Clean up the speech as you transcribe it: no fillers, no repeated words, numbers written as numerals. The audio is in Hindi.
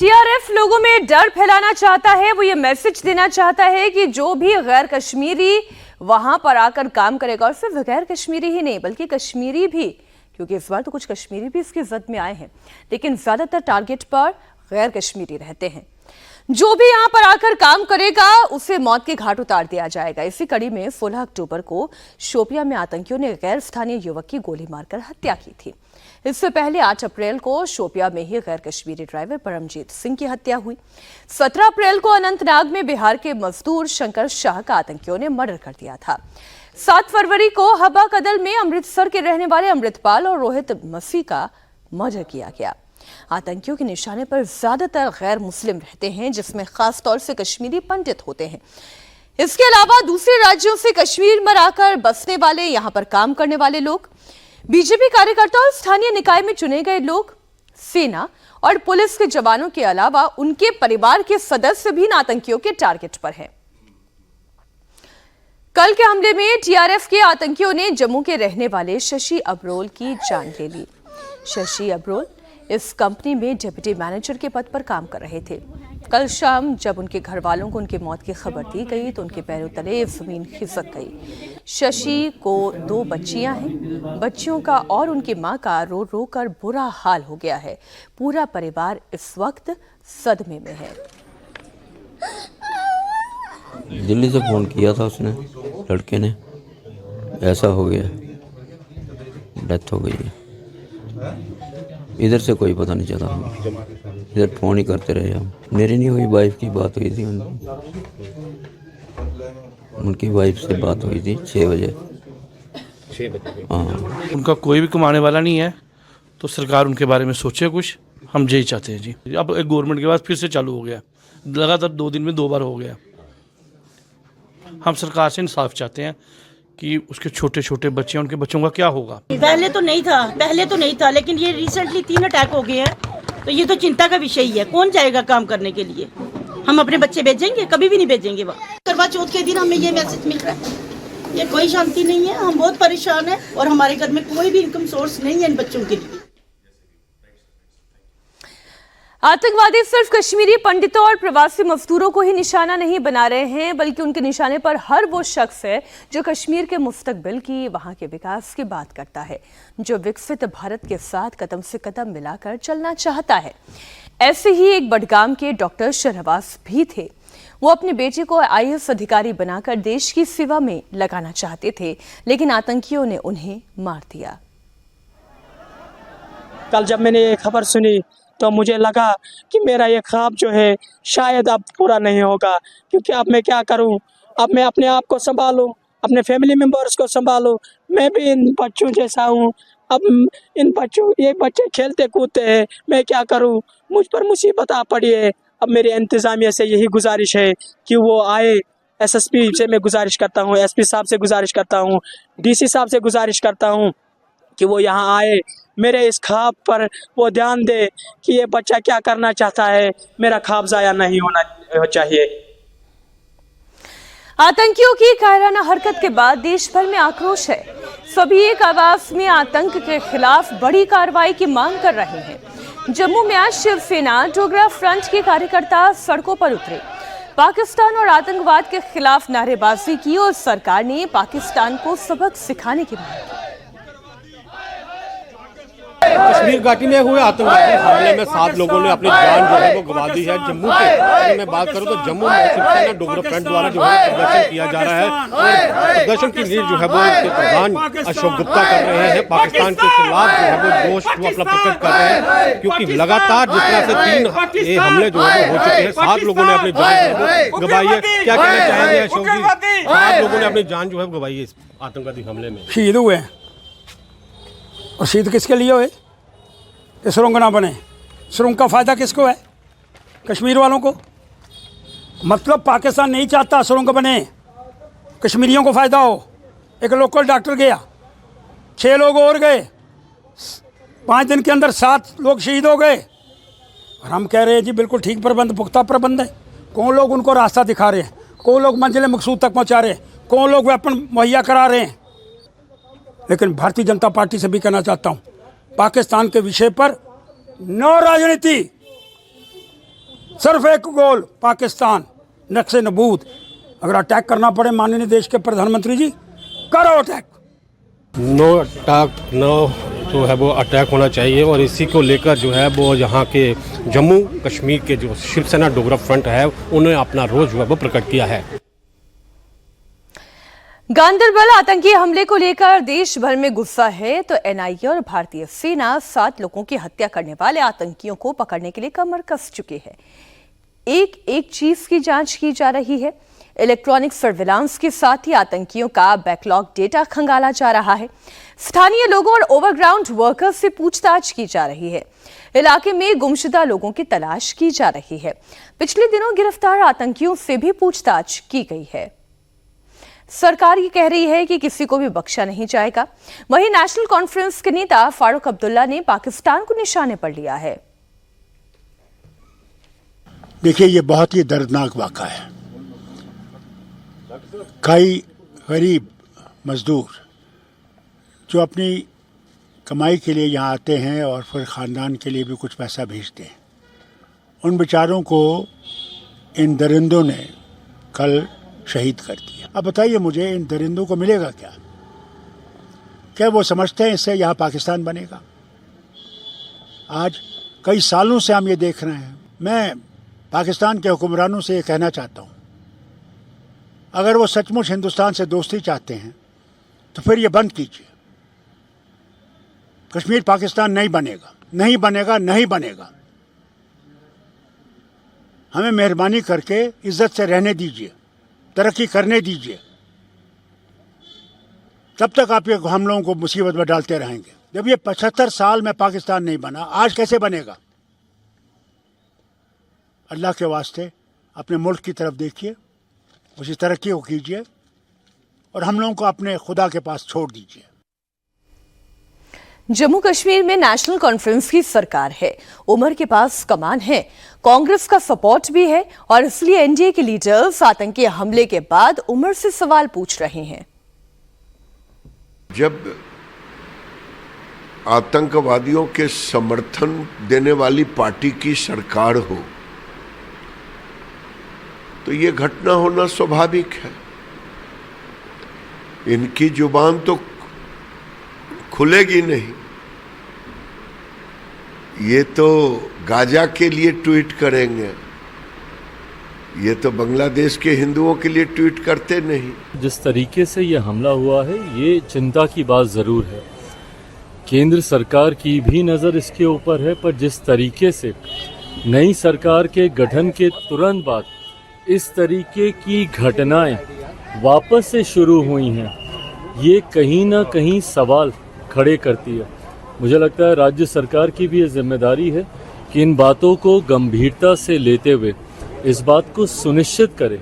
टीआरएफ लोगों में डर फैलाना चाहता है। वो ये मैसेज देना चाहता है कि जो भी गैर कश्मीरी वहां पर आकर काम करेगा, और सिर्फ गैर कश्मीरी ही नहीं बल्कि कश्मीरी भी, क्योंकि इस बार तो कुछ कश्मीरी भी इसकी जद में आए हैं, लेकिन ज्यादातर टारगेट पर गैर कश्मीरी रहते हैं। जो भी यहां पर आकर काम करेगा उसे मौत के घाट उतार दिया जाएगा। इसी कड़ी में 16 अक्टूबर को शोपियां में आतंकियों ने गैर स्थानीय युवक की गोली मारकर हत्या की थी। इससे पहले 8 अप्रैल को शोपियां में ही गैर कश्मीरी ड्राइवर परमजीत सिंह की हत्या हुई। 17 अप्रैल को अनंतनाग में बिहार के मजदूर शंकर शाह का आतंकियों ने मर्डर कर दिया था। 7 फरवरी को हबा कदल में अमृतसर के रहने वाले अमृतपाल और रोहित मसीह का मर्डर किया गया। आतंकियों के निशाने पर ज्यादातर गैर मुस्लिम रहते हैं, जिसमें खास तौर से कश्मीरी पंडित होते हैं। इसके अलावा दूसरे राज्यों से कश्मीर में आकर बसने वाले, यहां पर काम करने वाले लोग, बीजेपी कार्यकर्ता और स्थानीय निकाय में चुने गए लोग, सेना और पुलिस के जवानों के अलावा उनके परिवार के सदस्य भी इन आतंकियों के टारगेट पर हैं। कल के हमले में टीआरएफ के आतंकियों ने जम्मू के रहने वाले शशि अब्रोल की जान ले ली। शशि अब्रोल इस कंपनी में डिप्टी मैनेजर के पद पर काम कर रहे थे। कल शाम जब उनके घर वालों को उनकी मौत की खबर दी गई तो उनके पैरों तले जमीन खिसक गई। शशि को 2 बच्चियां हैं। बच्चियों का और उनकी मां का रो रो कर बुरा हाल हो गया है। पूरा परिवार इस वक्त सदमे में है। दिल्ली से फोन किया था उसने, लड़के ने, ऐसा हो गया, डेथ हो गई है। इधर से कोई पता नहीं चला, इधर फोन ही करते रहे हम। मेरी नहीं हुई, वाइफ की बात हुई थी, उनकी वाइफ से बात हुई थी 6 बजे। हाँ, उनका कोई भी कमाने वाला नहीं है, तो सरकार उनके बारे में सोचे कुछ। हम यही चाहते हैं जी। अब एक गवर्नमेंट के बाद फिर से चालू हो गया, लगातार 2 दिन में 2 बार हो गया। हम सरकार से इंसाफ चाहते हैं कि उसके छोटे छोटे बच्चे हैं, उनके बच्चों का क्या होगा। पहले तो नहीं था, लेकिन ये रिसेंटली 3 अटैक हो गए हैं, तो ये तो चिंता का विषय ही है। कौन जाएगा काम करने के लिए? हम अपने बच्चे भेजेंगे? कभी भी नहीं भेजेंगे। वहाँ करवा चौथ के दिन हमें ये मैसेज मिल रहा है, ये कोई शांति नहीं है। हम बहुत परेशान हैं और हमारे घर में कोई भी इनकम सोर्स नहीं है इन बच्चों के लिए। आतंकवादी सिर्फ कश्मीरी पंडितों और प्रवासी मजदूरों को ही निशाना नहीं बना रहे हैं, बल्कि उनके निशाने पर हर वो शख्स है जो कश्मीर के मुस्तकबिल की, वहां के विकास की बात करता है, जो विकसित भारत के साथ कदम से कदम मिलाकर चलना चाहता है। ऐसे ही एक बडगाम के डॉक्टर शहरवास भी थे। वो अपने बेटे को आईएएस अधिकारी बनाकर देश की सेवा में लगाना चाहते थे, लेकिन आतंकियों ने उन्हें मार दिया। कल जब मैंने ये खबर सुनी तो मुझे लगा कि मेरा ये ख्वाब जो है शायद अब पूरा नहीं होगा, क्योंकि अब मैं क्या करूं? अब मैं अपने आप को संभालूं, अपने फैमिली मेम्बर्स को संभालूं। मैं भी इन बच्चों जैसा हूं। अब ये बच्चे खेलते कूदते हैं, मैं क्या करूं? मुझ पर मुसीबत आ पड़ी है। अब मेरी इंतज़ामिया से यही गुजारिश है कि वो आए। एसएसपी से मैं गुजारिश करता हूँ, एसपी साहब से गुजारिश करता हूँ, डीसी साहब से गुजारिश करता हूँ कि वो यहाँ आए, मेरे इस ख्वाब पर वो ध्यान दे कि ये बच्चा क्या करना चाहता है। मेरा ख्वाब जाया नहीं होना चाहिए। आतंकियों की कायराना हरकत के बाद देश भर में आक्रोश है। सभी एक आवाज में आतंक के खिलाफ बड़ी कार्रवाई की मांग कर रहे हैं। जम्मू में आज शिवसेना डोगरा फ्रंट के कार्यकर्ता सड़कों पर उतरे। पाकिस्तान और आतंकवाद के खिलाफ नारेबाजी की और सरकार ने पाकिस्तान को सबक सिखाने की मांग की। कश्मीर घाटी में हुए आतंकवादी हमले में 7 लोगों ने अपनी जान जो है वो गंवा दी है। जम्मू के अगर मैं बात करूं तो जम्मू में शिवसेना डोगरा फ्रंट द्वारा जो है प्रदर्शन किया जा रहा है, और प्रदर्शन की लीड जो है वो उसके प्रधान अशोक गुप्ता कर रहे हैं। पाकिस्तान के खिलाफ जो है वो जोश वो अपना प्रकट कर रहे हैं, क्योंकि लगातार जिस तरह से 3 हमले जो है वो हो चुके हैं, 7 लोगों ने अपनी जान गंवाई है। क्या कहना चाहेंगे अशोक जी? 7 लोगों ने अपनी जान जो है गंवाई है इस आतंकवादी हमले में, शहीद हुए हैं। और शहीद किसके लिए हुए? ये सुरंग ना बने। सुरंग का फ़ायदा किसको है? कश्मीर वालों को। मतलब पाकिस्तान नहीं चाहता सुरंग बने, कश्मीरियों को फ़ायदा हो। एक लोकल डॉक्टर गया, 6 लोग और गए, 5 दिन के अंदर 7 लोग शहीद हो गए। और हम कह रहे हैं जी बिल्कुल ठीक प्रबंध, पुख्ता प्रबंध है। कौन लोग उनको रास्ता दिखा रहे हैं, कौन लोग मंजिल मकसूद तक पहुँचा रहे हैं, कौन लोग वेपन मुहैया करा रहे हैं। लेकिन भारतीय जनता पार्टी से भी कहना चाहता हूँ, पाकिस्तान के विषय पर नो राजनीति। सिर्फ एक गोल पाकिस्तान नक्शे नबूद। अगर अटैक करना पड़े माननीय देश के प्रधानमंत्री जी, करो अटैक। नो अटैक, नो जो है वो अटैक होना चाहिए। और इसी को लेकर जो है वो यहाँ के जम्मू कश्मीर के जो शिवसेना डोगरा फ्रंट है उन्होंने अपना रोष जो है वो प्रकट किया है। गांदरबल आतंकी हमले को लेकर देश भर में गुस्सा है तो एनआईए और भारतीय सेना 7 लोगों की हत्या करने वाले आतंकियों को पकड़ने के लिए कमर कस चुके हैं। एक एक चीज की जांच की जा रही है। इलेक्ट्रॉनिक सर्विलांस के साथ ही आतंकियों का बैकलॉग डेटा खंगाला जा रहा है। स्थानीय लोगों और ओवरग्राउंड वर्कर्स से पूछताछ की जा रही है। इलाके में गुमशुदा लोगों की तलाश की जा रही है। पिछले दिनों गिरफ्तार आतंकियों से भी पूछताछ की गई है। सरकार ये कह रही है कि किसी को भी बख्शा नहीं जाएगा। वहीं नेशनल कॉन्फ्रेंस के नेता फारूक अब्दुल्ला ने पाकिस्तान को निशाने पर लिया है। देखिए, ये बहुत ही दर्दनाक वाक़ा है। कई गरीब मजदूर जो अपनी कमाई के लिए यहाँ आते हैं और फिर ख़ानदान के लिए भी कुछ पैसा भेजते हैं, उन बेचारों को इन दरिंदों ने कल शहीद कर दिया। अब बताइए मुझे, इन दरिंदों को मिलेगा क्या? क्या वो समझते हैं इससे यहाँ पाकिस्तान बनेगा? आज कई सालों से हम ये देख रहे हैं। मैं पाकिस्तान के हुक्मरानों से ये कहना चाहता हूँ, अगर वो सचमुच हिंदुस्तान से दोस्ती चाहते हैं तो फिर ये बंद कीजिए। कश्मीर पाकिस्तान नहीं बनेगा, नहीं बनेगा, नहीं बनेगा। हमें मेहरबानी करके इज्जत से रहने दीजिए, तरक्की करने दीजिए। तब तक आप ये हम लोगों को मुसीबत में डालते रहेंगे। जब ये 75 साल में पाकिस्तान नहीं बना, आज कैसे बनेगा? अल्लाह के वास्ते अपने मुल्क की तरफ देखिए, उसी तरक्की को कीजिए और हम लोगों को अपने खुदा के पास छोड़ दीजिए। जम्मू कश्मीर में नेशनल कॉन्फ्रेंस की सरकार है। उमर के पास कमान है, कांग्रेस का सपोर्ट भी है और इसलिए एनडीए के लीडर्स आतंकी हमले के बाद उमर से सवाल पूछ रहे हैं। जब आतंकवादियों के समर्थन देने वाली पार्टी की सरकार हो तो ये घटना होना स्वाभाविक है। इनकी जुबान तो खुलेगी नहीं। ये तो गाजा के लिए ट्वीट करेंगे, ये तो बांग्लादेश के हिंदुओं के लिए ट्वीट करते नहीं। जिस तरीके से ये हमला हुआ है, ये चिंता की बात ज़रूर है। केंद्र सरकार की भी नज़र इसके ऊपर है, पर जिस तरीके से नई सरकार के गठन के तुरंत बाद इस तरीके की घटनाएं वापस से शुरू हुई हैं, ये कहीं ना कहीं सवाल खड़े करती है। मुझे लगता है राज्य सरकार की भी ये जिम्मेदारी है कि इन बातों को गंभीरता से लेते हुए इस बात को सुनिश्चित करे